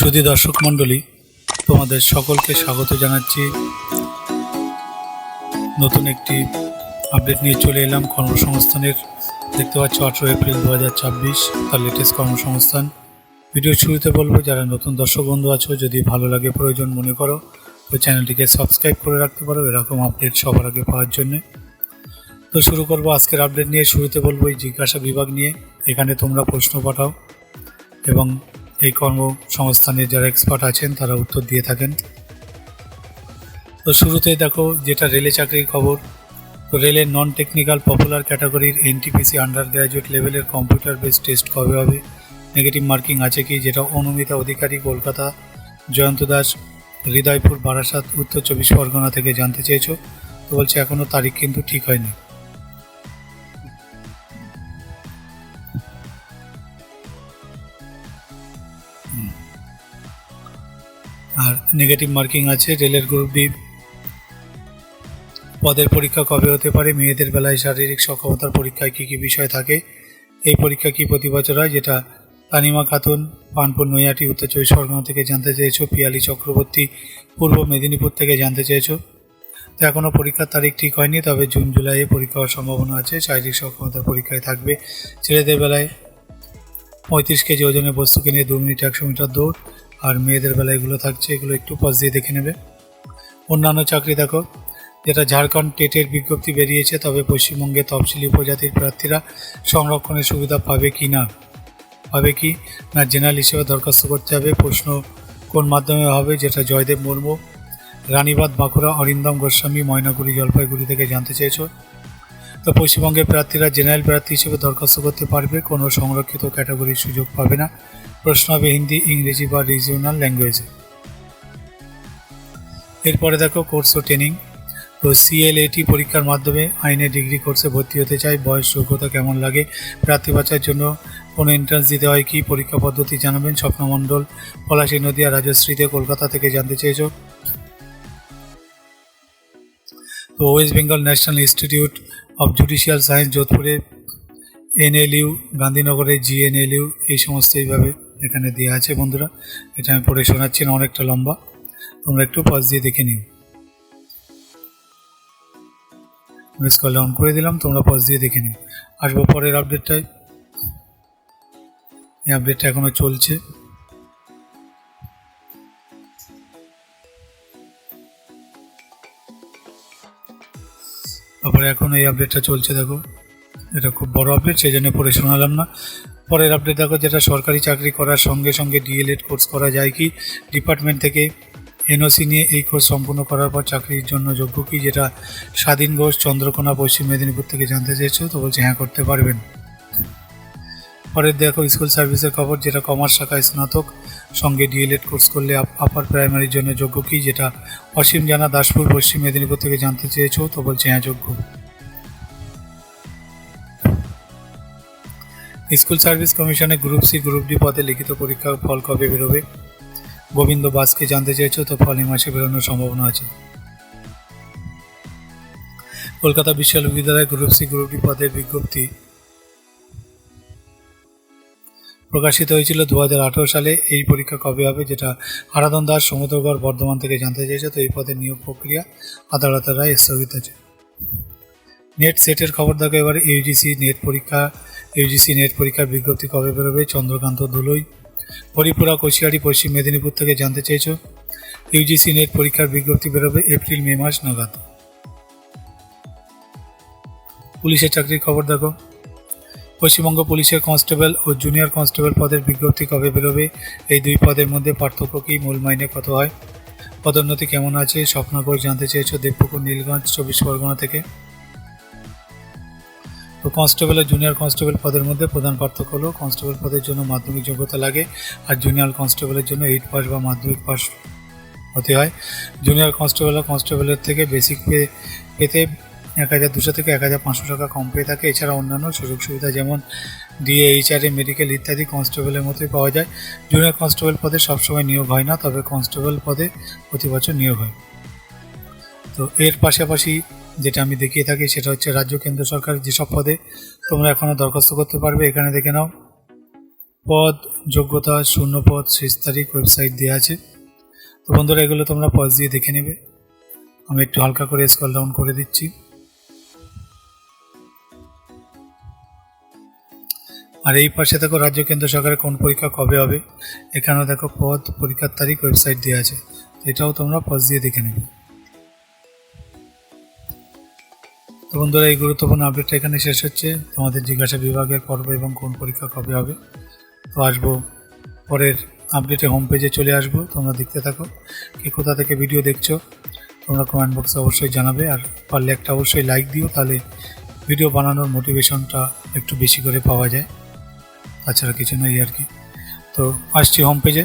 সুধী দর্শক মণ্ডলী, তোমাদের সকলকে স্বাগত জানাচ্ছি। নতুন একটি আপডেট নিয়ে চলে এলাম কর্মসংস্থানের। দেখতে পাচ্ছ 18 এপ্রিল 2024 তার লেটেস্ট কর্মসংস্থান। ভিডিও শুরুতে বলবো, যারা নতুন দর্শক বন্ধু আছো, যদি ভালো লাগে প্রয়োজন মনে করো তো চ্যানেলটিকে সাবস্ক্রাইব করে রাখতে পারো এরকম আপডেট সবার আগে পাওয়ার জন্য। তো শুরু করবো আজকের আপডেট নিয়ে। শুরুতে বলবো এই জিজ্ঞাসা বিভাগ নিয়ে। এখানে তোমরা প্রশ্ন পাঠাও এবং এই কর্মসংস্থানের যারা এক্সপার্ট আছেন তারা উত্তর দিয়ে থাকেন। তো শুরুতেই দেখো যেটা রেলে চাকরির খবর। তো রেলের নন টেকনিক্যাল পপুলার ক্যাটাগরির এনটিপিসি আন্ডার গ্র্যাজুয়েট লেভেলের কম্পিউটার বেসড টেস্ট কবে হবে, নেগেটিভ মার্কিং আছে কি, যেটা অনুমিতা অধিকারী কলকাতা, জয়ন্ত দাস হৃদয়পুর বারাসাত উত্তর 24 পরগনা থেকে জানতে চেয়েছো। তো বলছে এখনও তারিখ কিন্তু ঠিক হয়নি। আর নেগেটিভ মার্কিং আছে। রেলের গ্রুপ ডি পদের পরীক্ষা কবে হতে পারে, মেয়েদের বেলায় শারীরিক সক্ষমতার পরীক্ষায় কী কী বিষয় থাকে, এই পরীক্ষা কি প্রতি বছর হয়, যেটা তানিমা খাতুন পানপুর নৈহাটি উত্তর 24 পরগনা থেকে জানতে চেয়েছো। পিয়ালি চক্রবর্তী পূর্ব মেদিনীপুর থেকে জানতে চেয়েছো। তো এখনও পরীক্ষার তারিখ ঠিক হয়নি, তবে জুন জুলাইয়ে পরীক্ষা হওয়ার সম্ভাবনা আছে। শারীরিক সক্ষমতার পরীক্ষায় থাকবে ছেলেদের বেলায় 35 কেজি ওজনের বস্তুকে নিয়ে 2 মিনিট 100 মিটার দৌড়, আর মেয়েদের বেলায় এগুলো থাকছে। এগুলো একটু পজ দিয়ে দেখে নেবে। অন্যান্য চাকরি দেখো, যেটা ঝাড়খণ্ড টেটের বিজ্ঞপ্তি বেরিয়েছে, তবে পশ্চিমবঙ্গে তফসিলি উপজাতির প্রার্থীরা সংরক্ষণের সুবিধা পাবে কি না জেনারেল হিসেবে দরখাস্ত করতে হবে। প্রশ্ন কোন মাধ্যমে হবে, যেটা জয়দেব মুর্মু রানীবাঁধ বাঁকুড়া অরিন্দম গোস্বামী ময়নাগুড়ি জলপাইগুড়ি থেকে জানতে চেয়েছো। তো পশ্চিমবঙ্গের প্রার্থীরা জেনারেল প্রার্থী হিসেবে দরখাস্ত করতে পারবে, কোনো সংরক্ষিত ক্যাটাগরির সুযোগ পাবে না। প্রশ্ন হবে হিন্দি, ইংরেজি বা রিজিওনাল ল্যাঙ্গুয়েজে। এরপরে দেখো কোর্স ও ট্রেনিং। তো সিএলএটি পরীক্ষার মাধ্যমে আইনে ডিগ্রি কোর্সে ভর্তি হতে চাই, বয়স যোগ্যতা কেমন লাগে, প্রার্থী বাছাইয়ের জন্য কোনো এন্ট্রান্স দিতে হয় কি, পরীক্ষা পদ্ধতি জানাবেন। স্বপ্নমণ্ডল পলাশী নদিয়া রাজশ্রীতে কলকাতা থেকে জানতে চেয়েছো। তো West Bengal national institute of judicial science যোধপুরে, এনএলইউ গান্ধীনগরে জিএনএলইউ, এই সমস্ত এইভাবে এখানে দেওয়া আছে। বন্ধুরা, এটা আমি পড়ে শোনাচ্ছি না, অনেকটা লম্বা, তোমরা একটু পজ দিয়ে দেখে নিও। স্ক্রল ডাউন করে দিলাম, তোমরা পজ দিয়ে দেখে নিও। আসবো পরের আপডেটটায়। এই আপডেটটা এখনো চলছে। তারপরে এখন এই আপডেটটা চলছে, দেখো এটা খুব বড় আপডেট, সেই জন্য পড়ে শোনালাম না। পরের আপডেট দেখো, যেটা সরকারি চাকরি করার সঙ্গে সঙ্গে ডিএলএড কোর্স করা যায় কি, ডিপার্টমেন্ট থেকে এনওসি নিয়ে এই কোর্স সম্পূর্ণ করার পর চাকরির জন্য যোগ্য কি, যেটা স্বাধীন ঘোষ চন্দ্রকোনা পশ্চিম মেদিনীপুর থেকে জানতে চেয়েছো। তো বলছে হ্যাঁ করতে পারবেন। পরের দেখো স্কুল সার্ভিসের খবর, যেটা কমার্স শাখায় স্নাতক সঙ্গে ডিএলএড কোর্স করলে আপার প্রাইমারির জন্য যোগ্য কি, যেটা অসীম জানা দাসপুর পশ্চিম মেদিনীপুর থেকে জানতে চেয়েছো। তো বলছে হ্যাঁ যোগ্য। স্কুল সার্ভিস কমিশনে গ্রুপ সি গ্রুপ ডি পদে লিখিত পরীক্ষার ফল কবে বেরোবে, গোবিন্দ বাসকে জানতে চেয়েছো। তো ফল এই মাসে বেরোনোর সম্ভাবনা আছে। কলকাতা বিশ্ববিদ্যালয় গ্রুপ সি গ্রুপ ডি পদের বিজ্ঞপ্তি প্রকাশিত হয়েছিল 2018 সালে। এই পরীক্ষা কবে হবে, যেটা আরাধন দাস সমুদ্রগড় বর্ধমান থেকে জানতে চেয়েছে। তো এই পদের নিয়োগ প্রক্রিয়া আদালতের রায় স্থগিত আছে। নেট সেটের খবর দেখো এবার। ইউজিসি নেট পরীক্ষার বিজ্ঞপ্তি কবে বেরোবে, চন্দ্রকান্ত ধুলোই হরিপুরা কোশিয়ারি পশ্চিম মেদিনীপুর থেকে জানতে চেয়েছো। ইউজিসি নেট পরীক্ষার বিজ্ঞপ্তি বেরোবে এপ্রিল মে মাস নাগাদ। পুলিশের চাকরির খবর দেখো। পশ্চিমবঙ্গ পুলিশের কনস্টেবল ও জুনিয়র কনস্টেবল পদের বিজ্ঞপ্তি কবে বেরোবে, এই দুই পদের মধ্যে পার্থক্য কি, মূল মাইনে কত হয়, পদোন্নতি কেমন আছে, স্বপ্ন ঘোষ জানতে চেয়েছো দেবপুকুর নীলগঞ্জ 24 পরগনা থেকে। তো কনস্টেবল ও জুনিয়র কনস্টেবল পদের মধ্যে প্রধান পার্থক্য হলো কনস্টেবল পদের জন্য মাধ্যমিক যোগ্যতা লাগে, আর জুনিয়র কনস্টেবলের জন্য 8 পাস বা মাধ্যমিক পাস হতে হয়। জুনিয়র কনস্টেবলের থেকে বেসিক পেতে 1200 থেকে 1500 টাকা কম পেয়ে থাকে। এছাড়া অন্যান্য সুযোগ সুবিধা যেমন ডিএ, এইচআরএ, মেডিকেল ইত্যাদি কনস্টেবলের মতোই পাওয়া যায়। জুনিয়র কনস্টেবল পদে সবসময় নিয়োগ হয় না, তবে কনস্টেবল পদে প্রতি বছর নিয়োগ হয়। তো এর পাশাপাশি যেটা আমি দেখিয়ে থাকি সেটা হচ্ছে রাজ্য কেন্দ্র সরকার যেসব পদে তোমরা এখনও দরখাস্ত করতে পারবে। এখানে দেখে নাও পদ, যোগ্যতা, শূন্য পদ, শেষ তারিখ, ওয়েবসাইট দেওয়া আছে। তো বন্ধুরা এগুলো তোমরা পজ দিয়ে দেখে নেবে। আমি একটু হালকা করে স্ক্রল ডাউন করে দিচ্ছি। আর এই পাশে দেখো রাজ্য কেন্দ্র সরকারের কোন পরীক্ষা কবে হবে, এখানেও দেখো পদ, পরীক্ষার তারিখ, ওয়েবসাইট দেওয়া আছে। এটাও তোমরা পজ দিয়ে দেখে নেবে। তো বন্ধুরা এই গুরুত্বপূর্ণ আপডেটটা এখানে শেষ হচ্ছে, তোমাদের জিজ্ঞাসা বিভাগের পর্ব এবং কোন পরীক্ষা কবে হবে। তো আসবো পরের আপডেটে, হোম পেজে চলে আসবো, তোমরা দেখতে থাকো। কি কোথা থেকে ভিডিও দেখছো তোমরা কমেন্ট বক্সে অবশ্যই জানাবে, আর পারলে একটা অবশ্যই লাইক দিও, তাহলে ভিডিও বানানোর মোটিভেশনটা একটু বেশি করে পাওয়া যায়। তাছাড়া কিছু নয় আর কি। তো আসছি হোম পেজে।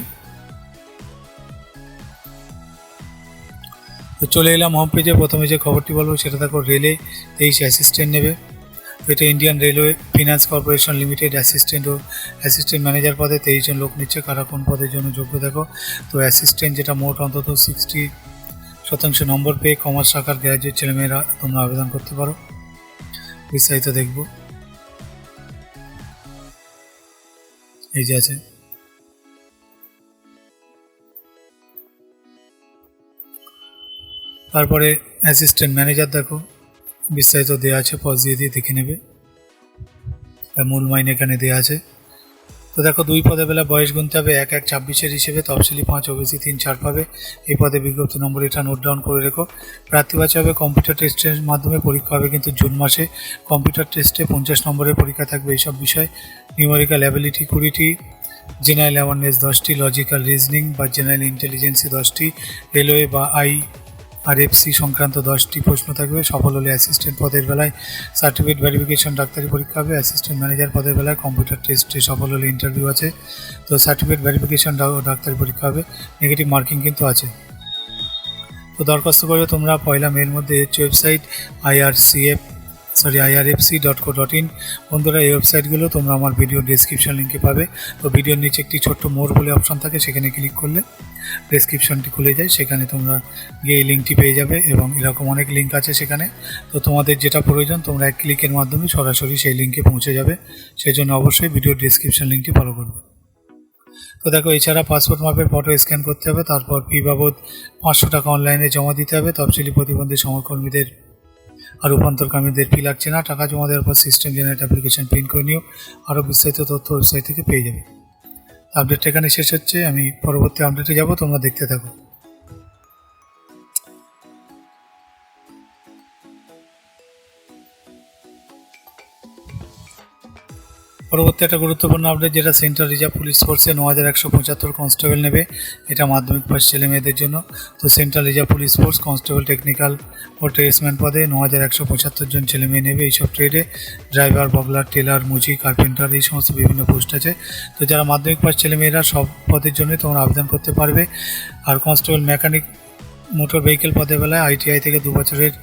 তো চলে এলাম হোম পেজে। প্রথমে যে খবরটি বলবো সেটা দেখো, রেলে 23 অ্যাসিস্ট্যান্ট নেবে। তো এটা Indian railway finance corporation limited assistant ও অ্যাসিস্ট্যান্ট ম্যানেজার পদে 23 জন লোক নিচ্ছে। কারা কোন পদের জন্য যোগ্য দেখো। তো অ্যাসিস্ট্যান্ট যেটা মোট অন্তত 60% নম্বর পেয়ে কমার্স শাখার গ্র্যাজুয়েট ছেলেমেয়েরা তোমরা আবেদন করতে পারো। বিস্তারিত দেখব, এই যে আছে। তারপরে অ্যাসিস্ট্যান্ট ম্যানেজার দেখো, বিস্তারিত দেওয়া আছে, পজ দিয়ে দেখে নেবে। মূল মাইনে এখানে দেওয়া আছে। তো দেখো 2 পদে বেলা বয়স গুনতে হবে, 1-1-26 হিসেবে, তফসিলি 5, ওবিসি 3 ছাড় পাবে। এই পদে বিজ্ঞপ্তি নম্বর এটা নোট ডাউন করে রেখো। প্রার্থী বাছা হবে, কম্পিউটার টেস্টের মাধ্যমে পরীক্ষা হবে, কিন্তু জুন মাসে কম্পিউটার টেস্টে 50 নম্বরের পরীক্ষা থাকবে। এইসব বিষয় নিউমেরিক্যাল অ্যাবিলিটি 20টি, জেনারেল অ্যাওয়ারনেস 10টি, লজিক্যাল রিজনিং বা জেনারেল ইন্টেলিজেন্সি 10টি, রেলওয়ে বা IRFC সংক্রান্ত 10টি প্রশ্ন থাকবে। সফল হলে অ্যাসিস্ট্যান্ট পদের বেলায় সার্টিফিকেট ভেরিফিকেশন ডাক্তারি পরীক্ষা হবে। অ্যাসিস্ট্যান্ট ম্যানেজার পদের বেলায় কম্পিউটার টেস্টে সফল হলে ইন্টারভিউ আছে। তো সার্টিফিকেট ভেরিফিকেশন ডাক্তারি পরীক্ষা হবে, নেগেটিভ মার্কিং কিন্তু আছে। তো দরখাস্ত করবে তোমরা 1 মের মধ্যে। Website irfc.co.in। বন্ধুরা এই ওয়েবসাইটগুলো তোমরা আমার ভিডিও ডেসক্রিপশন লিঙ্কে পাবে। তো ভিডিওর নিচে একটি ছোট্ট মোড় বলে অপশন থাকে, সেখানে ক্লিক করলে ডেসক্রিপশনটি খুলে যায়, সেখানে তোমরা গিয়ে এই লিঙ্কটি পেয়ে যাবে, এবং এরকম অনেক লিঙ্ক আছে সেখানে। তো তোমাদের যেটা প্রয়োজন তোমরা এক ক্লিকের মাধ্যমে সরাসরি সেই লিঙ্কে পৌঁছে যাবে। সেই জন্য অবশ্যই ভিডিও ডেসক্রিপশন লিঙ্কটি ফলো করবে। তো দেখো এছাড়া পাসপোর্ট মাপের ফটো স্ক্যান করতে হবে, তারপর ফি বাবদ 500 টাকা অনলাইনে জমা দিতে হবে। তফসিলি প্রতিবন্ধী সহকর্মীদের আর রূপান্তরকামীদের ফি লাগছে না। টাকা জমা দেওয়ার পর সিস্টেম জেনারেট অ্যাপ্লিকেশন প্রিন্ট করে নিও। আরও বিস্তারিত তথ্য ওয়েবসাইট থেকে পেয়ে যাবে। আপডেটটা এখানে শেষ হচ্ছে, আমি পরবর্তী আপডেটে যাব, তোমরা দেখতে থাকো। পরবর্তী একটা গুরুত্বপূর্ণ আপডেট, যেটা সেন্ট্রাল রিজার্ভ পুলিশ ফোর্সে 9175 কনস্টেবল নেবে। এটা মাধ্যমিক পাস ছেলে মেয়েদের জন্য। তো central reserve police force constable, technical ও ট্রেডসম্যান পদে 9175 জন ছেলে মেয়ে নেবে। এইসব ট্রেডে ড্রাইভার, বগলার, টেলার, মুচি, কার্পেন্টার, এই সমস্ত বিভিন্ন পোস্ট আছে। তো যারা মাধ্যমিক পাস ছেলে মেয়েরা সব পদের জন্যই তোমরা আবেদন করতে পারবে। আর কনস্টেবল মেকানিক মোটর ভেহিকেল পদের বেলায় ITI থেকে 2 বছরের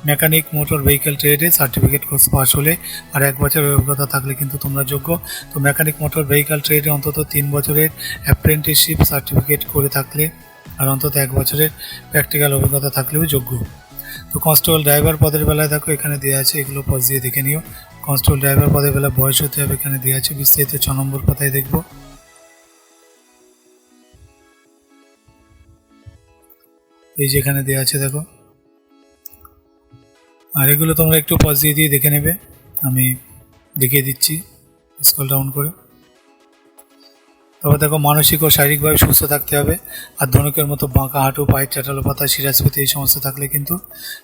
মেকানিক মোটর ভেহিকেল ট্রেডে সার্টিফিকেট কোর্স পাস হলে আর 1 বছরের অভিজ্ঞতা থাকলে কিন্তু তোমরা যোগ্য। তো মেকানিক মোটর ভেহিকেল ট্রেডে অন্তত 3 বছরের অ্যাপ্রেন্টিসশিপ সার্টিফিকেট করে থাকলে আর অন্তত 1 বছরের প্র্যাকটিক্যাল অভিজ্ঞতা থাকলেও যোগ্য। তো কনস্টেবল ড্রাইভার পদের বেলায় দেখো এখানে দেওয়া আছে, এগুলো পজ দিয়ে দেখে নিও। কনস্টেবল ড্রাইভার পদের বেলায় বয়স হতে হবে, এখানে দেওয়া আছে। বিস্তারিত 6 নম্বর পাতায় দেখব। এই যেখানে দেওয়া আছে দেখো, আর এগুলো তোমরা একটু পজ দিয়ে দেখে নেবে, আমি দেখিয়ে দিচ্ছি স্ক্রল ডাউন করে। তবে দেখো মানসিক ও শারীরিকভাবে সুস্থ থাকতে হবে, আর ধনুকের মতো বাঁকা হাঁটু, পায়ের চাটালো পাতা, শিরাস্ফীতি এই সমস্ত থাকলে কিন্তু,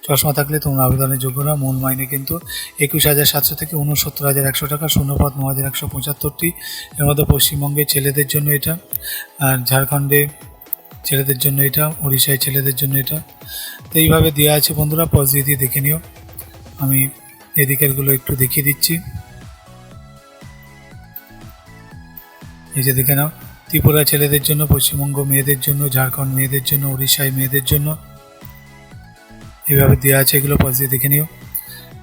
চশমা থাকলে তোমরা আবেদনের যোগ্য না। মূল মাইনে কিন্তু 21,700 থেকে 69,100 টাকা। শূন্যপদ 9,175টি। এর মধ্যে পশ্চিমবঙ্গে ছেলেদের জন্য এটা, আর ঝাড়খণ্ডে ছেলেদের জন্য এটা, উড়িষ্যায় ছেলেদের জন্য এটা। তো এইভাবে দেওয়া আছে বন্ধুরা, পজ দিয়ে দেখে নিও। আমি এদিকেরগুলো একটু দেখিয়ে দিচ্ছি, এই যে দেখে নাও। ত্রিপুরা ছেলেদের জন্য, পশ্চিমবঙ্গ মেয়েদের জন্য, ঝাড়খণ্ড মেয়েদের জন্য, উড়িষ্যায় মেয়েদের জন্য, এইভাবে দেওয়া আছে, এগুলো পজ দিয়ে দেখে নিও।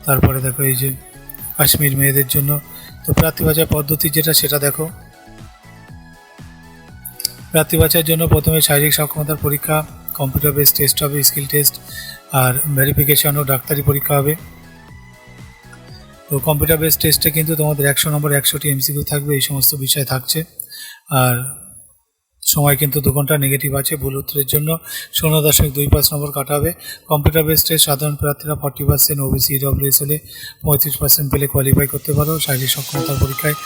তারপরে দেখো এই যে কাশ্মীর মেয়েদের জন্য। তো প্রার্থী বাছাই পদ্ধতি যেটা সেটা দেখো। প্রার্থী বাছাইয়ের জন্য প্রথমে শারীরিক সক্ষমতার পরীক্ষা, কম্পিউটার বেস টেস্ট হবে, স্কিল টেস্ট, আর ভেরিফিকেশন ও ডাক্তারি পরীক্ষা হবে। তো কম্পিউটার বেস টেস্টে কিন্তু তোমাদের 100 নম্বর 100টি এমসিকিউ থাকবে, এই সমস্ত বিষয় থাকছে। আর সময় কিন্তু 2 ঘন্টা, নেগেটিভ আছে। ভুল উত্তরের জন্য 0.25 নম্বর কাটা হবে। কম্পিউটার বেস টেস্ট সাধারণ প্রার্থীরা 40%, ওবিসি ইডব্লিউএস হলে 35% পেলে কোয়ালিফাই করতে পারো। শারীরিক সক্ষমতার পরীক্ষায়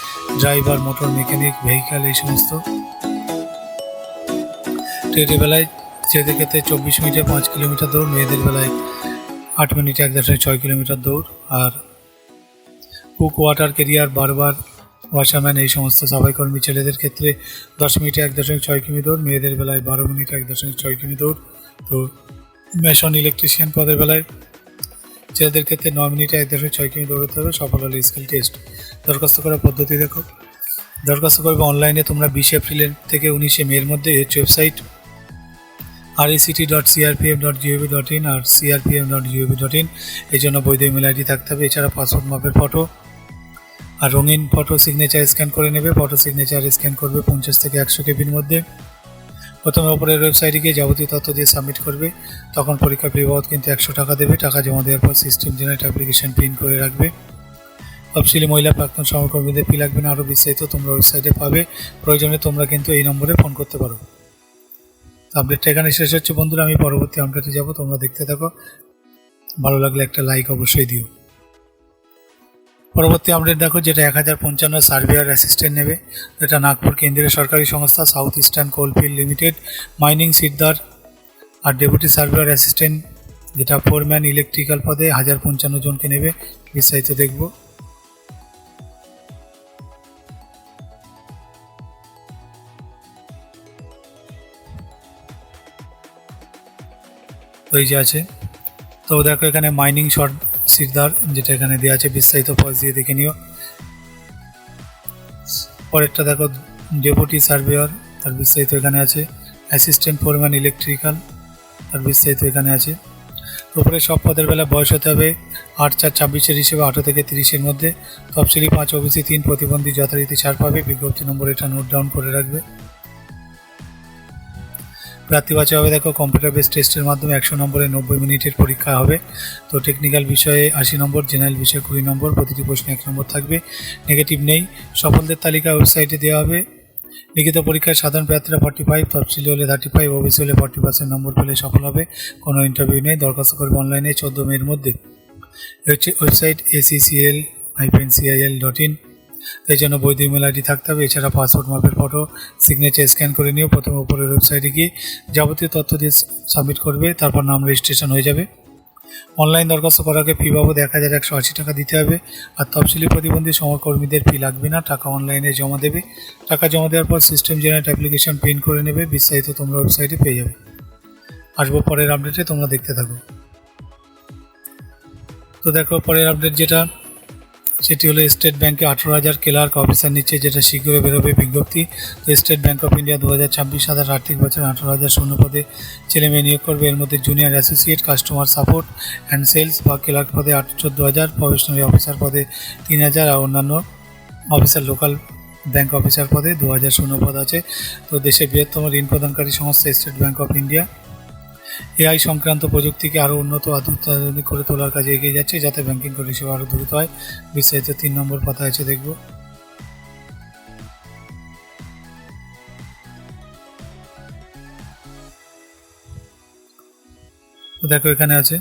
ড্রাইভার, মোটর মেকানিক, ভেহিক্যাল এই সমস্ত। টেটের বেলায় ছেলেদের ক্ষেত্রে 24 মিনিটে 5 কিলোমিটার দৌড়, মেয়েদের বেলায় 8 মিনিটে 1.6 কিলোমিটার দৌড়। আর কুক, ওয়াটার ক্যারিয়ার, বারবার, ওয়াশারম্যান এই সমস্ত সাফাইকর্মী ছেলেদের ক্ষেত্রে 10 মিনিটে 1.6 কিমি দৌড়, মেয়েদের বেলায় 12 মিনিটে 1.6 কিমি দৌড়। তো মেশন ইলেকট্রিশিয়ান পদের বেলায় ছেলেদের ক্ষেত্রে 9 মিনিটে 1.6 কিমি দৌড়তে হবে। সফল হলে স্কিল টেস্ট। দরখাস্ত করার পদ্ধতি দেখো। দরখাস্ত করবে অনলাইনে তোমরা 20 এপ্রিল থেকে 19 মের মধ্যে। ওয়েবসাইট rect.crpf.gov.in আর crpf.gov.in। এই জন্য বৈধ ইমেল আইডি থাকতে হবে। এছাড়া পাসপোর্ট মাপের ফটো আর রঙিন ফটো সিগনেচার স্ক্যান করে নেবে। ফটো সিগনেচার স্ক্যান করবে 50 থেকে 100 কেবির মধ্যে। প্রথমে ওপরের ওয়েবসাইটে গিয়ে যাবতীয় তথ্য দিয়ে সাবমিট করবে। তখন পরীক্ষা ফি বাবদ কিন্তু 100 টাকা দেবে। টাকা জমা দেওয়ার পর সিস্টেম জেনারেট অ্যাপ্লিকেশন প্রিন্ট করে রাখবে। তফসিলি মহিলা প্রাক্তন সহকর্মীদের ফি লাগবে না। আরও বিস্তারিত তোমরা ওয়েবসাইটে পাবে। প্রয়োজনে তোমরা কিন্তু এই নম্বরে ফোন করতে পারো। আপডেটটা এখানে শেষ হচ্ছে বন্ধুরা। আমি পরবর্তী আপডেটে যাব, তোমরা দেখতে থাকো। ভালো লাগলে একটা লাইক অবশ্যই দিও। পরবর্তী আপডেট দেখো, যেটা 1055 সার্ভেয়ার অ্যাসিস্ট্যান্ট নেবে। এটা নাগপুর কেন্দ্রীয় সরকারি সংস্থা south eastern coalfield limited, mining সিকদার। আর ডেপুটি সার্ভেয়ার অ্যাসিস্ট্যান্ট যেটা ফোরম্যান ইলেকট্রিক্যাল পদে 1055 জনকে নেবে। বিস্তারিত দেখব। তো এই যে আছে, তো দেখো এখানে মাইনিং শর্ট সিকদার যেটা এখানে দেওয়া আছে, বিস্তারিত পজ দিয়ে দেখে নিও। পরেরটা দেখো ডেপুটি সার্ভেয়ার, তার বিস্তারিত এখানে আছে। অ্যাসিস্ট্যান্ট ফোরম্যান ইলেকট্রিক্যাল, তার বিস্তারিত এখানে আছে। উপরে সব পদের বেলা বয়স হতে হবে 8/4/26 হিসেবে 18 থেকে 30-এর মধ্যে। তফসিলি 5, ওবিসি 3, প্রতিবন্ধী যথারীতি ছাড় পাবে। বিজ্ঞপ্তি নম্বর এটা নোট ডাউন করে রাখবে। প্রার্থী বাছাই হবে দেখো কম্পিউটার বেস টেস্টের মাধ্যমে। 100 নম্বরে 90 মিনিটের পরীক্ষা হবে। তো টেকনিক্যাল বিষয়ে 80 নম্বর, জেনারেল বিষয়ে 20 নম্বর, প্রতিটি প্রশ্নে 1 নম্বর থাকবে। নেগেটিভ নেই। সফলদের তালিকা ওয়েবসাইটে দেওয়া হবে। লিখিত পরীক্ষায় সাধারণ প্রার্থীরা 45, তফসিলি হলে 35, ওবিসি হলে 40% নম্বর পেলে সফল হবে। কোনো ইন্টারভিউ নেই। দরখাস্ত করবে অনলাইনে 14 মের মধ্যে। হচ্ছে ওয়েবসাইট accil-cil.in। এই জন্য বৈধ ইমেল আইডি থাকতে হবে। এছাড়া পাসপোর্ট মাপের ফটো সিগনেচার স্ক্যান করে নিও। প্রথমে উপরের ওয়েবসাইটে গিয়ে যাবতীয় তথ্য দিয়ে সাবমিট করবে, তারপর নাম রেজিস্ট্রেশন হয়ে যাবে। অনলাইন দরখাস্ত করার আগে ফি বাবদ 1180 টাকা দিতে হবে। আর তফসিলি প্রতিবন্ধী সহকর্মীদের ফি লাগবে না, টাকা অনলাইনে জমা দেবে। টাকা জমা দেওয়ার পর সিস্টেম জেনারেট অ্যাপ্লিকেশন প্রিন্ট করে নেবে। বিস্তারিত তোমরা ওয়েবসাইটে পেয়ে যাবে। আসবো পরের আপডেটে, তোমরা দেখতে থাকো। তো দেখো পরের আপডেট যেটা, সেটি হলো স্টেট ব্যাংকে 18,000 ক্লার্ক অফিসার নিচ্ছে, যেটা শীঘ্রই বেরোবে বিজ্ঞপ্তি। তো স্টেট ব্যাংক অফ ইন্ডিয়া 2026 সালের আর্থিক বছর 18,000 শূন্য পদে ছেলে মেয়ে নিয়োগ করবে। এর মধ্যে junior associate, customer support and sales বা ক্লার্ক পদে 14,000, প্রফেশনারি অফিসার পদে 3,000 আর অন্যান্য অফিসার লোকাল ব্যাংক অফিসার পদে 2,000 শূন্য পদ আছে। তো দেশের বৃহত্তম ঋণ প্রদানকারী সংস্থা state bank of India AI সংক্রান্ত প্রযুক্তিকে আরও উন্নত আধুনিক করে তোলার কাজে এগিয়ে যাচ্ছে, যাতে ব্যাংকিং পরিষেবা আরও দ্রুত হয়। বিস্তারিত 3 নম্বর পাতা আছে, দেখব। তো দেখো এখানে আছে,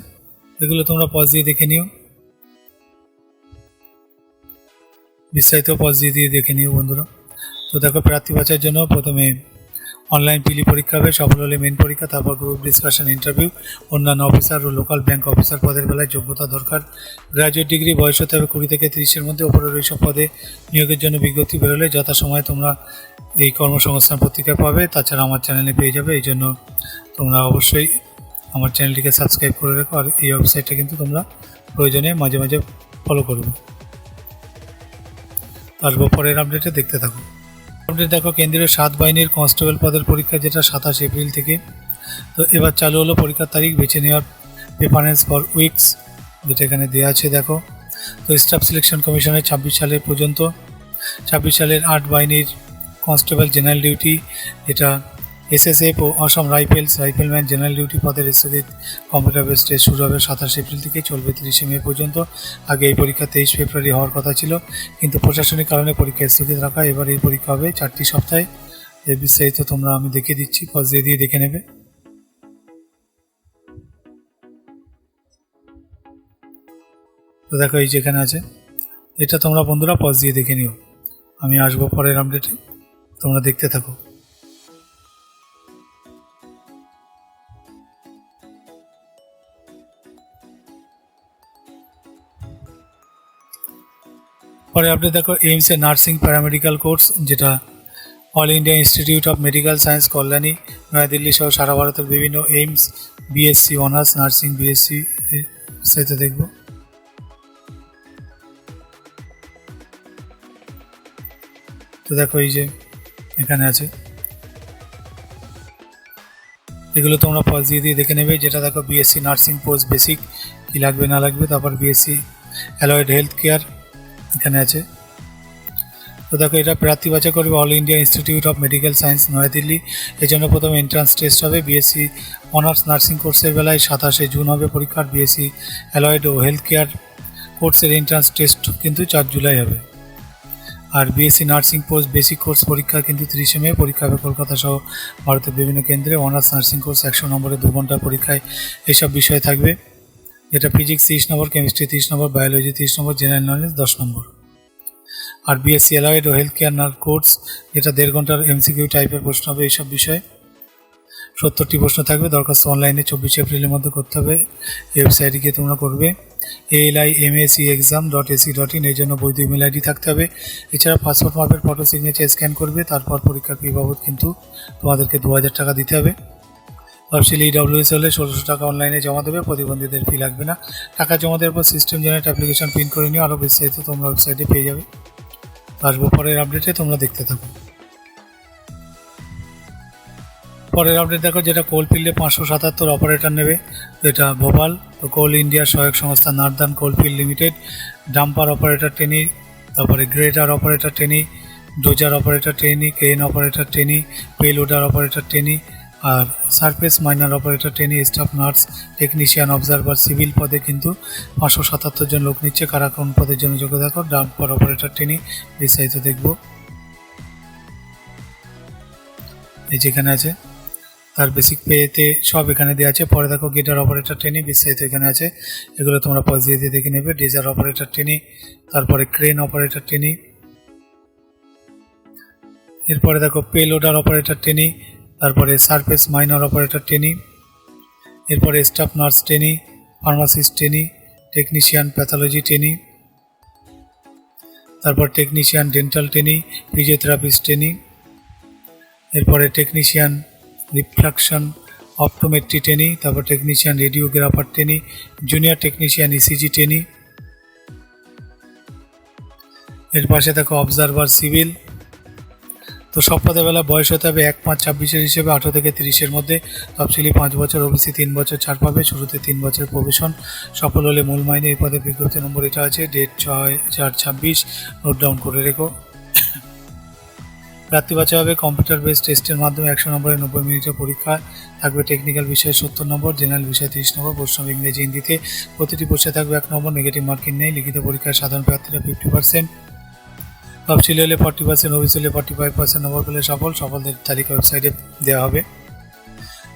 এগুলো তোমরা পজ দিয়ে দেখে নিও। বিস্তারিত পজ দিয়ে দেখে নিও বন্ধুরা। তো দেখো প্রার্থী বাছাইয়ের জন্য প্রথমে অনলাইন পিলি পরীক্ষা হবে। সফল হলে মেন পরীক্ষা, তারপর গ্রুপ ডিসকাশন ইন্টারভিউ। অন্যান্য অফিসার ও লোকাল ব্যাংক অফিসার পদের বেলায় যোগ্যতা দরকার। গ্র্যাজুয়েট ডিগ্রি, বয়স হতে হবে 20 থেকে 30-এর মধ্যে। ওপরের এইসব পদে নিয়োগের জন্য বিজ্ঞপ্তি বেরোলে যথাসময়ে তোমরা এই কর্মসংস্থান পত্রিকা পাবে। তাছাড়া আমার চ্যানেলে পেয়ে যাবে। এই জন্য তোমরা অবশ্যই আমার চ্যানেলটিকে সাবস্ক্রাইব করে রেখো। আর এই ওয়েবসাইটটা কিন্তু তোমরা প্রয়োজনে মাঝে মাঝে ফলো করবে। আসবো পরের আপডেটে, দেখতে থাকো। আপডেট দেখো, কেন্দ্রীয় 7 বাহিনীর কনস্টেবল পদের পরীক্ষা, যেটা 27 এপ্রিল থেকে। তো এবার চালু হলো পরীক্ষার তারিখ। বেছে নেওয়ার প্রেফারেন্স ফর উইকস, যেটা এখানে দেওয়া আছে দেখো। তো স্টাফ সিলেকশন কমিশনের 26 সালের পর্যন্ত 26 সালের 8 বাহিনীর কনস্টেবল জেনারেল ডিউটি, যেটা SSF ও অসম রাইফেলম্যান জেনারেল ডিউটি পদের স্থগিত কম্পিউটার বেস টেস্ট শুরু হবে 27 এপ্রিল থেকে, চলবে 30 মে পর্যন্ত। আগে এই পরীক্ষা 23 ফেব্রুয়ারি হওয়ার কথা ছিল, কিন্তু প্রশাসনিক কারণে পরীক্ষা স্থগিত রাখা। এবার এই পরীক্ষা হবে 4টি সপ্তাহে। এর বিস্তারিত তোমরা আমি দেখিয়ে দিচ্ছি, পজ দিয়ে দেখে নেবে। তো দেখো এই যেখানে আছে, এটা তোমরা বন্ধুরা পজ দিয়ে দেখে নিও। আমি আসবো পরের আপডেটে, তোমরা দেখতে থাকো। পরে আপনি দেখো এইমসে নার্সিং প্যারামেডিক্যাল কোর্স, যেটা all India institute of medical science Kalyani New Delhi সহ সারা ভারতের বিভিন্ন AIIMS BSc honours nursing BSc সাথে দেখব। তো দেখো এই যে এখানে আছে, এগুলো তোমরা পজ দিয়ে দেখে নেবে। যেটা দেখো বিএসসি নার্সিং পোস্ট বেসিক কী লাগবে না লাগবে, তারপর বিএসসি অ্যালয়েড হেলথ কেয়ার এখানে আছে। তো দেখো এটা প্রার্থী বাছাই করবে all India institute of medical science New Delhi. এই জন্য প্রথম এন্ট্রান্স টেস্ট হবে। বিএসসি অনার্স নার্সিং কোর্সের বেলায় 27 জুন হবে পরীক্ষার। বিএসসি অ্যালয়েড ও হেলথ কেয়ার কোর্সের এন্ট্রান্স টেস্ট কিন্তু 4 জুলাই হবে। আর BSc nursing post basic course পরীক্ষা কিন্তু 30 মে পরীক্ষা হবে কলকাতা সহ ভারতের বিভিন্ন কেন্দ্রে। অনার্স নার্সিং কোর্স 100 নম্বরের 2 ঘন্টার পরীক্ষায় এইসব বিষয় থাকবে, যেটা ফিজিক্স 30 নম্বর, কেমিস্ট্রি 30 নম্বর, বায়োলজি 30 নম্বর, জেনারেল নলেজ 10 নম্বর। আর বিএসসি অ্যালয়েড ও হেলথ কেয়ার কোর্স, যেটা 1.5 ঘন্টার এমসিকিউ টাইপের প্রশ্ন হবে এইসব বিষয়ে। 70টি প্রশ্ন থাকবে। দরখাস্ত অনলাইনে 24 এপ্রিলের মধ্যে করতে হবে। এই ওয়েবসাইটে গিয়ে তোমরা করবে ALIMACexam.ac.in। এর জন্য বৈধ ইমেল আইডি থাকতে হবে। এছাড়া পাসপোর্ট মাপের ফটো সিগনেচার স্ক্যান করবে। তারপর পরীক্ষার ফি বাবদ কিন্তু তোমাদেরকে 2000 টাকা দিতে হবে। তফসিলি EWS হলে 1600 টাকা অনলাইনে জমা দেবে, প্রতিবন্ধীদের ফি লাগবে না। টাকা জমা দেওয়ার পর সিস্টেম জেনারেট অ্যাপ্লিকেশন প্রিন্ট করে নিও। আরও বিস্তারিত তোমরা ওয়েবসাইটে পেয়ে যাবে। আসবো পরের আপডেটে, তোমরা দেখতে থাকো। পরের আপডেট দেখো, যেটা কোলফিল্ডে 577 অপারেটর নেবে। তো এটা ভোপাল। তো কোল ইন্ডিয়ার সহায়ক সংস্থা northern coalfield limited dumper operator trainee, তারপরে grader operator trainee, dozer operator trainee, crane operator trainee, payloader operator trainee, আর surface miner operator trainee, staff nurse, technician, observer, civil পদে কিন্তু 577 জন লোক নিচ্ছে। কারা কোন পদের জন্য যোগ্যতা দেখো, ডাম্পার অপারেটর ট্রেনি বিস্তারিত দেখব। এই যেখানে আছে, তার বেসিক পেতে সব এখানে দেওয়া আছে। পরে দেখো গেটার অপারেটর ট্রেনি বিস্তারিত এখানে আছে, এগুলো তোমরা পজ দিয়ে দেখে নেবে। ডেজার অপারেটর ট্রেনি, তারপরে ক্রেন অপারেটর ট্রেনি, এরপরে দেখো পেলোডার অপারেটর ট্রেনি, তারপরে সারফেস মাইনর অপারেটর ট্রেনি, এরপরে staff nurse trainee, pharmacist trainee, technician pathology trainee, তারপর technician dental trainee, physiotherapist trainee, এরপরে টেকনিশিয়ান রিফ্রাকশন অপটোমেট্রি ট্রেনি, তারপর technician radiographer trainee, junior technician ECG trainee. এর পাশে দেখো observer civil. তো সব পদের বেলা বয়স হতে হবে 1/5/26 হিসেবে 18 থেকে 30-এর মধ্যে। তফসিলি 5 বছর, ওবিসি 3 বছর ছাড় পাবে। শুরুতে 3 বছর প্রবেশন, সফল হলে মূল মাইনে। এই পদে বিজ্ঞপ্তি নম্বর এটা আছে, ডেট 6/4/26, নোট ডাউন করে রেখো। প্রার্থী বাছাই হবে কম্পিউটার বেস টেস্টের মাধ্যমে। 100 নম্বরের 90 মিনিটের পরীক্ষা থাকবে। টেকনিক্যাল বিষয়ে 70 নম্বর, জেনারেল বিষয়ে 30 নম্বর, প্রশ্ন ইংরেজি হিন্দিতে। প্রতিটি প্রশ্নে থাকবে 1 নম্বর, নেগেটিভ মার্কিং নেই। লিখিত পরীক্ষায় সাধারণ প্রার্থীরা 50%, তফসিলি হলে 40%, ওবিসি হলে 45% নম্বর পেলে সফলদের তালিকা ওয়েবসাইটে দেওয়া হবে।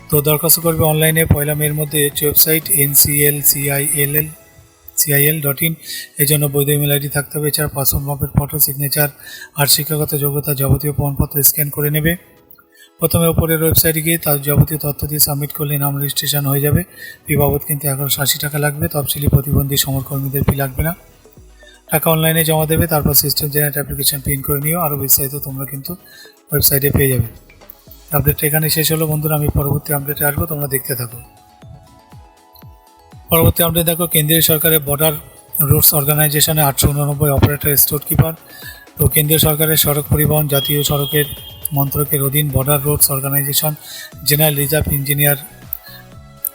তো দরখাস্ত করবে অনলাইনে 1 মের মধ্যে। Website nclcil.in। এই জন্য বৈধ ইমেল আইডি থাকতে হবে। এছাড়া পাসপোর্ট মাপের ফটো সিগনেচার আর শিক্ষাগত যোগ্যতা যাবতীয় প্রমাণপত্র স্ক্যান করে নেবে। প্রথমে ওপরের ওয়েবসাইটে গিয়ে তার যাবতীয় তথ্য দিয়ে সাবমিট করলে নাম রেজিস্ট্রেশন হয়ে যাবে। ফি বাবদ কিন্তু 180 টাকা লাগবে। তফসিলি প্রতিবন্ধী সমরকর্মীদের ফি লাগবে না। টাকা অনলাইনে জমা দেবে, তারপর সিস্টেম জেনারেট অ্যাপ্লিকেশন প্রিন্ট করে নিও। আরও বিস্তারিত তোমরা কিন্তু ওয়েবসাইটে পেয়ে যাবে। আপডেটটা এখানে শেষ হলো বন্ধুরা, আমি পরবর্তী আপডেটে আসবো, তোমরা দেখতে থাকো। পরবর্তী আপডেট দেখো, কেন্দ্রীয় সরকারের বর্ডার রোডস অর্গানাইজেশনে 889 অপারেটর স্টোর কিপার। তো কেন্দ্রীয় সরকারের সড়ক পরিবহন জাতীয় সড়কের মন্ত্রকের অধীন border roads organisation general reserve engineer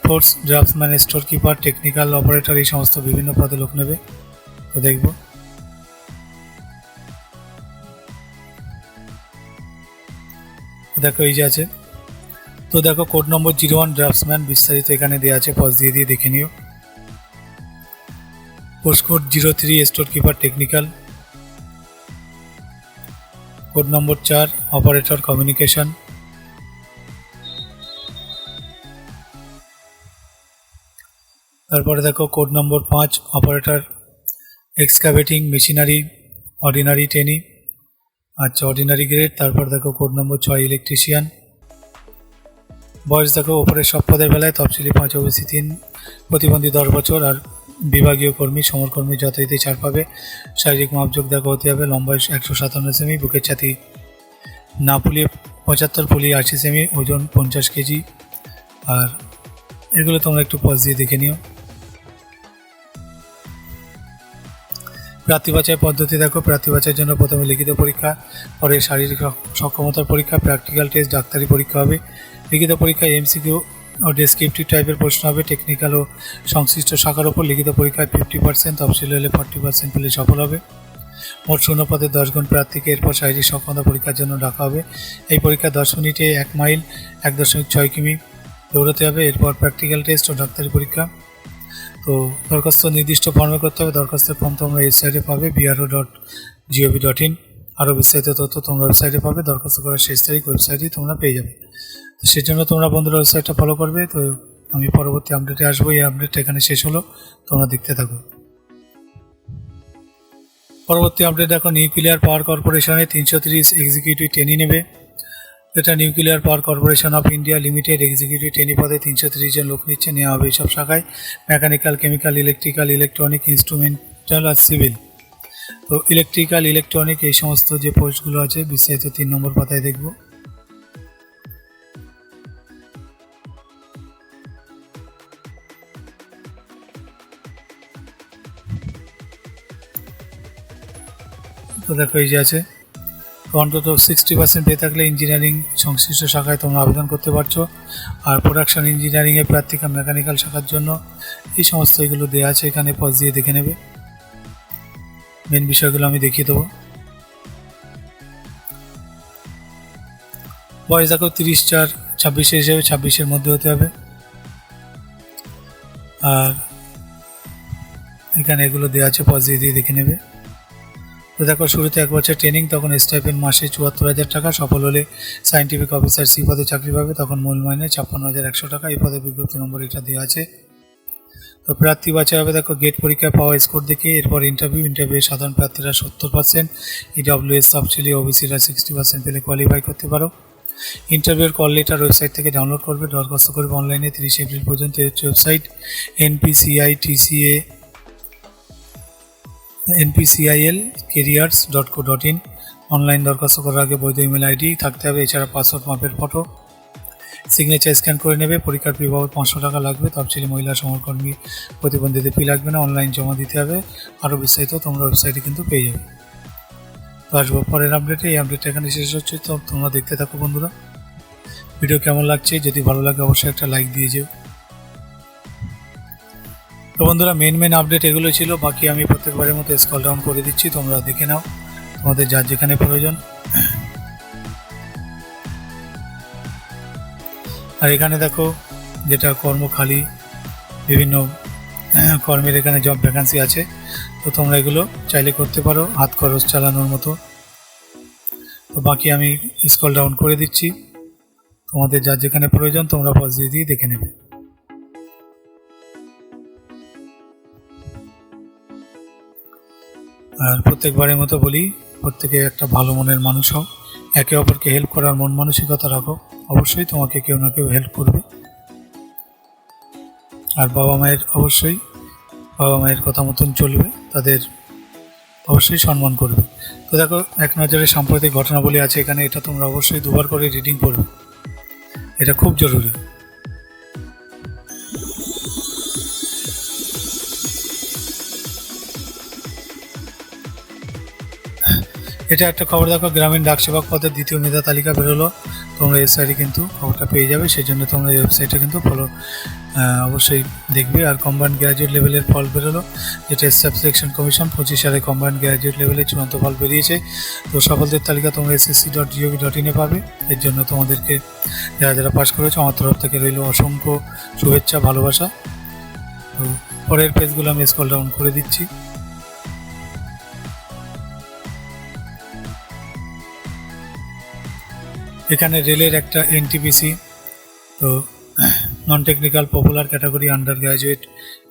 force, draughtsman, store keeper, technical operator এই সমস্ত বিভিন্ন পদে লোক নেবে। তো দেখব দেখো এই যে আছে, তো দেখো কোড নম্বর 01 ড্রাফটসম্যান, বিস্তারিত এখানে দেওয়া আছে, পজ দিয়ে দেখে নিও। Post code 03 store keeper technical. Code number 4 operator communication. তারপরে দেখো code number 5 operator excavating machinery ordinary trainee, আচ্ছা অর্ডিনারি গ্রেড। তারপর দেখো কোড নম্বর 6 ইলেকট্রিশিয়ান। বয়স দেখো ওপরের সব পদের বেলায় তফসিলি 5, ওবিসি 3, প্রতিবন্ধী 10 বছর, আর বিভাগীয় কর্মী সমরকর্মী যথারীতি ছাড় পাবে। শারীরিক মাপযোগ দেখো হতে হবে, লম্বায় 157 সেমি, বুকের ছাতি না ফুলিয়ে 75, ফুলিয়ে 80 সেমি, ওজন 50 কেজি। আর এগুলো তোমরা একটু পজ দিয়ে দেখে নিও। প্রার্থী বাছাই পদ্ধতি দেখো, প্রার্থী বাছাইয়ের জন্য প্রথমে লিখিত পরীক্ষা, পরে শারীরিক সক্ষমতার পরীক্ষা, প্র্যাকটিক্যাল টেস্ট, ডাক্তারি পরীক্ষা হবে। লিখিত পরীক্ষায় এমসিকিউ ও ডেসক্রিপটিভ টাইপের প্রশ্ন হবে, টেকনিক্যাল ও সংশ্লিষ্ট শাখার ওপর। লিখিত পরীক্ষায় 50%, তফসিল হলে 40% পেলে সফল হবে। মোট শূন্যপদে 10 জন প্রার্থীকে এরপর শারীরিক সক্ষমতা পরীক্ষার জন্য ডাকা হবে। এই পরীক্ষা 10 মিনিটে 1 মাইল 1.6 কিমি দৌড়াতে হবে। এরপর প্র্যাকটিক্যাল টেস্ট ও ডাক্তারি পরীক্ষা। তো দরখাস্ত নির্দিষ্ট ফর্মে করতে হবে। দরখাস্তের ফর্ম তোমরা ওয়েবসাইটে পাবে bro.gov.in। আরও বিস্তারিত তথ্য তোমরা ওয়েবসাইটে পাবে। দরখাস্ত করার শেষ তারিখ ওয়েবসাইটেই তোমরা পেয়ে যাবে। তো সেই জন্য তোমরা বন্ধুরা ওয়েবসাইটটা ফলো করবে। তো আমি পরবর্তী আপডেটে আসবো। এই আপডেটটা এখানে শেষ হলো, তোমরা দেখতে থাকো। পরবর্তী আপডেট দেখো, নিউক্লিয়ার পাওয়ার কর্পোরেশনে 330 এক্সিকিউটিভ ট্রেনি নেবে। এটা nuclear power corporation of India limited executive trainee পদে 330 জন লোক নিচ্ছে। নেওয়া হবে এইসব শাখায়: mechanical, chemical, electrical, electronic, instrumental আর সিভিল। তো ইলেকট্রিক্যাল, ইলেকট্রনিক এই সমস্ত যে পোস্টগুলো আছে বিস্তারিত 3 নম্বর পাতায় দেখব। তো দেখো এই যে আছে, অন্তত 60% পেয়ে থাকলে ইঞ্জিনিয়ারিং সংশ্লিষ্ট শাখায় তোমরা আবেদন করতে পারছো। আর প্রোডাকশন ইঞ্জিনিয়ারিংয়ের প্রার্থীকা মেকানিক্যাল শাখার জন্য এই সমস্ত এগুলো দেওয়া আছে, এখানে পজ দিয়ে দেখে নেবে। মেন বিষয়গুলো আমি দেখিয়ে দেবো। বয়স দেখো 30/4/26 হিসেবে 26-এর মধ্যে হতে হবে। আর এখানে এগুলো দেওয়া আছে, পজ দিয়ে দেখে নেবে। তো দেখো শুরুতে 1 বছর ট্রেনিং, তখন স্টাইপেন্ড মাসে 74,000 টাকা। সফল হলে সায়েন্টিফিক অফিসার সি পদে চাকরি পাবে, তখন মূল মাইনে 56,100 টাকা। এই পদে বিজ্ঞপ্তি নম্বর এটা দেওয়া আছে। তো প্রার্থী বাছাই হবে দেখো গেট পরীক্ষায় পাওয়া স্কোর দেখে। এরপর ইন্টারভিউ সাধারণ প্রার্থীরা 70%, ইডব্লিউএস তফসিলি ওবিসিরা 60% পেলে কোয়ালিফাই করতে পারো। ইন্টারভিউর কল লেটার ওয়েবসাইট থেকে ডাউনলোড করবে। দরখাস্ত করবে অনলাইনে 30 এপ্রিল পর্যন্ত। Website npcilcareers.co.in। অনলাইন দরখাস্ত করার আগে বৈধ ইমেল আইডি থাকতে হবে, এছাড়া পাসপোর্ট মাপের ফটো, সিগনেচার স্ক্যান করে নেবে। পরীক্ষার ফি বাবদ 500 টাকা লাগবে। তফসিলি মহিলা সমরকর্মী প্রতিবন্ধীদের ফি লাগবে না, অনলাইন জমা দিতে হবে। আরও বিস্তারিত তোমরা ওয়েবসাইটে কিন্তু পেয়ে যাবে। তো আসবো পরের আপডেটে। এই আপডেটটা এখানে শেষ হচ্ছে। তো তোমরা দেখতে থাকো বন্ধুরা। ভিডিও কেমন লাগছে, যদি ভালো লাগে অবশ্যই একটা লাইক দিয়ে যেও। তো বন্ধুরা মেন আপডেট এগুলো ছিল। বাকি আমি প্রত্যেকবারের মতো স্ক্রল ডাউন করে দিচ্ছি, তোমরা দেখে নাও তোমাদের যার যেখানে প্রয়োজন। আর এখানে দেখো যেটা কর্মখালি, বিভিন্ন কর্মের এখানে জব ভ্যাকান্সি আছে। তো তোমরা এগুলো চাইলে করতে পারো, হাত খরচ চালানোর মতো। তো বাকি আমি স্ক্রল ডাউন করে দিচ্ছি, তোমাদের যার যেখানে প্রয়োজন তোমরা পজ দিয়ে দেখে নেবে। আর প্রত্যেকবারের মতো বলি, প্রত্যেকে একটা ভালো মনের মানুষ হও, একে অপরকে হেল্প করার মন মানসিকতা রাখো। অবশ্যই তোমাকে কেউ না কেউ হেল্প করবে। আর বাবা মায়ের কথা মতন চলবে, তাদের অবশ্যই সম্মান করবে। তো দেখো এক নজরে সাম্প্রতিক ঘটনাবলী আছে এখানে, এটা তোমরা অবশ্যই 2বার করে রিডিং করবে, এটা খুব জরুরি। এটা একটা খবর দেখো, গ্রামীণ ডাক সেবক পদের 2য় মেধা তালিকা বেরোলো। তো তোমরা ওয়েবসাইটে কিন্তু খবরটা পেয়ে যাবে। সেই জন্য তোমরা এই ওয়েবসাইটটা কিন্তু ফলো অবশ্যই দেখবে। আর কম্বাইন্ড গ্র্যাজুয়েট লেভেলের ফল বেরোলো, যেটা স্টাফ সিলেকশন কমিশন 25 সালে কম্বাইন্ড গ্র্যাজুয়েট লেভেলের চূড়ান্ত ফল বেরিয়েছে। তো সফলদের তালিকা তোমরা ssc.gov.in এ পাবে। এর জন্য তোমাদেরকে যারা যারা পাস করেছো আমার তরফ থেকে রইল অসংখ্য শুভেচ্ছা, ভালোবাসা। তো পরের পেজগুলো আমি স্ক্রল ডাউন করে দিচ্ছি। এখানে রেলের একটা এনটিপিসি, তো non technical popular category under graduate,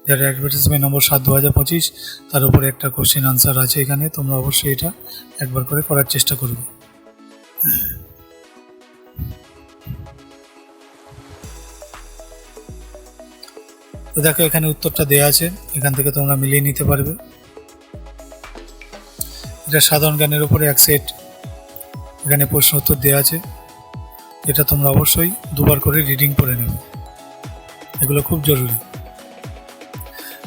যার অ্যাডভার্টাইজমেন্ট নম্বর 7/2025, তার উপরে একটা কোশ্চেন আনসার আছে। এখানে তোমরা অবশ্যই এটা একবার করে করার চেষ্টা করবে। তো দেখো এখানে উত্তরটা দেওয়া আছে, এখান থেকে তোমরা মিলিয়ে নিতে পারবে। এটা সাধারণ জ্ঞানের উপরে এক সেট, এখানে প্রশ্ন উত্তর দেওয়া আছে। এটা তোমরা অবশ্যই দুবার করে রিডিং করে নেবে, এগুলো খুব জরুরি।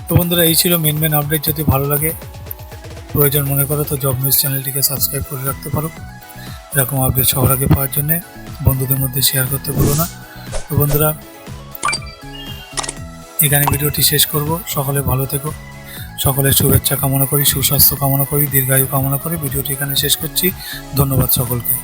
তো বন্ধুরা, এই ছিল মেন আপডেট। যদি ভালো লাগে, প্রয়োজন মনে করো, তো জব নিউজ চ্যানেলটিকে সাবস্ক্রাইব করে রাখতে পারো। এরকম আপডেট সবার আগে পাওয়ার জন্য বন্ধুদের মধ্যে শেয়ার করতে ভুলো না। তো বন্ধুরা, এখানে ভিডিওটি শেষ করব। সকলে ভালো থেকো, সকলের শুভেচ্ছা কামনা করি, সুস্বাস্থ্য কামনা করি, দীর্ঘায়ু কামনা করি। ভিডিওটি এখানে শেষ করছি। ধন্যবাদ সকলকে।